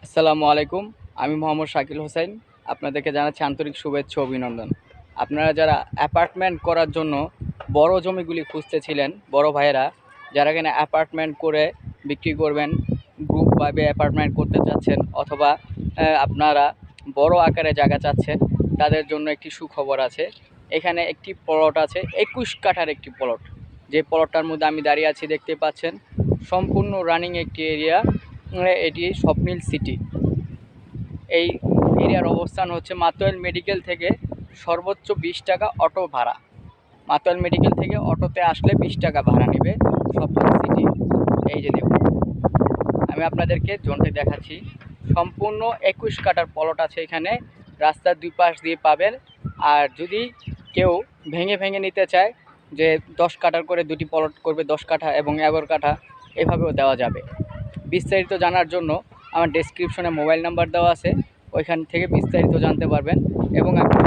আসসালামু আলাইকুম। আমি মোহাম্মদ শাকিল হোসেন। আপনাদেরকে জানাচ্ছি আন্তরিক শুভেচ্ছা ও অভিনন্দন। আপনারা যারা অ্যাপার্টমেন্ট করার জন্য বড় জমিগুলি খুঁজতেছিলেন, বড় ভাইয়েরা যারা কিনা অ্যাপার্টমেন্ট করে বিক্রি করবেন, গ্রুপভাবে অ্যাপার্টমেন্ট করতে চাচ্ছেন, অথবা আপনারা বড় আকারে জায়গা চাচ্ছেন, তাদের জন্য একটি সুখবর আছে। এখানে একটি প্লট আছে, 21 কাঠার একটি প্লট। যে প্লটটার মধ্যে আমি দাঁড়িয়ে আছি দেখতে পাচ্ছেন, সম্পূর্ণ রানিং একটি এরিয়া। এটি স্বপ্নিল সিটি। এই এরিয়ার অবস্থান হচ্ছে মাতোয়াল মেডিকেল থেকে সর্বোচ্চ 20 টাকা অটো ভাড়া। মাতোয়াল মেডিকেল থেকে অটোতে আসলে 20 টাকা ভাড়া নেবে স্বপ্নিল সিটি। এই যে দেখুন, আমি আপনাদেরকে জোনটি দেখাচ্ছি। সম্পূর্ণ 21 কাঠার প্লট আছে এখানে, রাস্তার দুই পাশ দিয়ে পাবেন। আর যদি কেউ ভেঙে ভেঙে নিতে চায়, যে 10 কাঠার করে দুটি প্লট করবে, 10 কাঠা এবং 11 কাঠা, এভাবেও দেওয়া যাবে। বিস্তারিত জানার জন্য আমার ডেসক্রিপশনে মোবাইল নাম্বার দেওয়া আছে, ওইখান থেকে বিস্তারিত জানতে পারবেন। এবং আপনি